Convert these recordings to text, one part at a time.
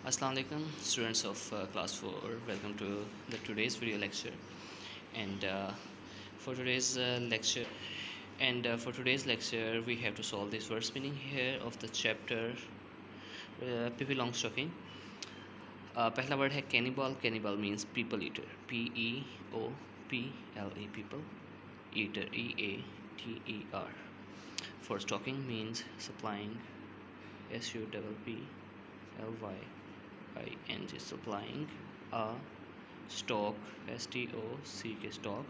Assalamu alaikum, students of class 4. Welcome to the today's video lecture. And for today's lecture, for today's lecture, we have to solve this first meaning here of the chapter Pippi Longstocking. पहला word है cannibal. Cannibal means people eater. P-E-O-P-L-E people. Eater E-A-T-E-R. For stocking means supplying. S-U-P-P-L-Y-I-N-G supplying a stock S-T-O-C-K stock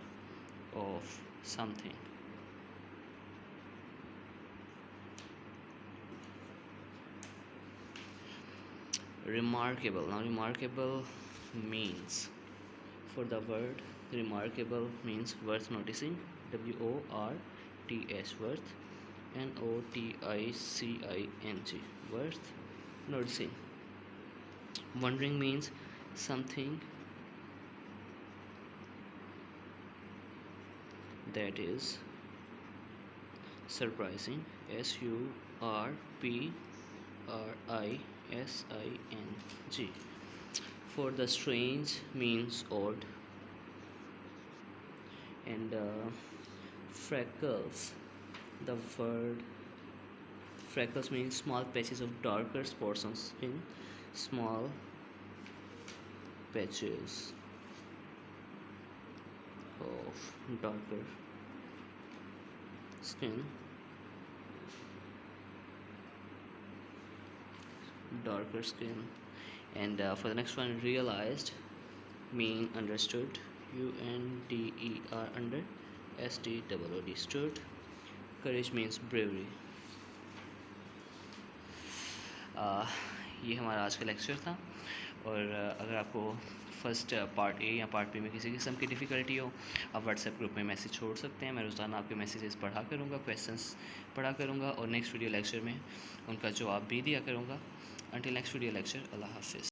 of something. Remarkable. Now remarkable means, for the word remarkable means worth noticing. W-O-R-T-H worth. N-O-T-I-C-I-N-G worth noticing. Wondering means something that is surprising. S-U-R-P-R-I-S-I-N-G. For the strange means odd. And freckles, the word freckles means small patches of darker spots on skin. Small patches of darker skin, and for the next one, realized mean understood. U-N-D-E-R under S-T-O-O-D stood. Courage means bravery. ये हमारा आज का lecture था। और अगर आपको first part A या part B में किसी किस्म की डिफ़िकल्टी हो, आप व्हाट्सएप ग्रुप में मैसेज छोड़ सकते हैं। मैं रोज़ाना आपके मैसेजेस पढ़ा करूँगा, क्वेश्चंस पढ़ा करूँगा और नेक्स्ट वीडियो लेक्चर में उनका जवाब भी दिया करूँगा। अंटिल नेक्स्ट वीडियो लेक्चर, अल्लाह हाफिज़।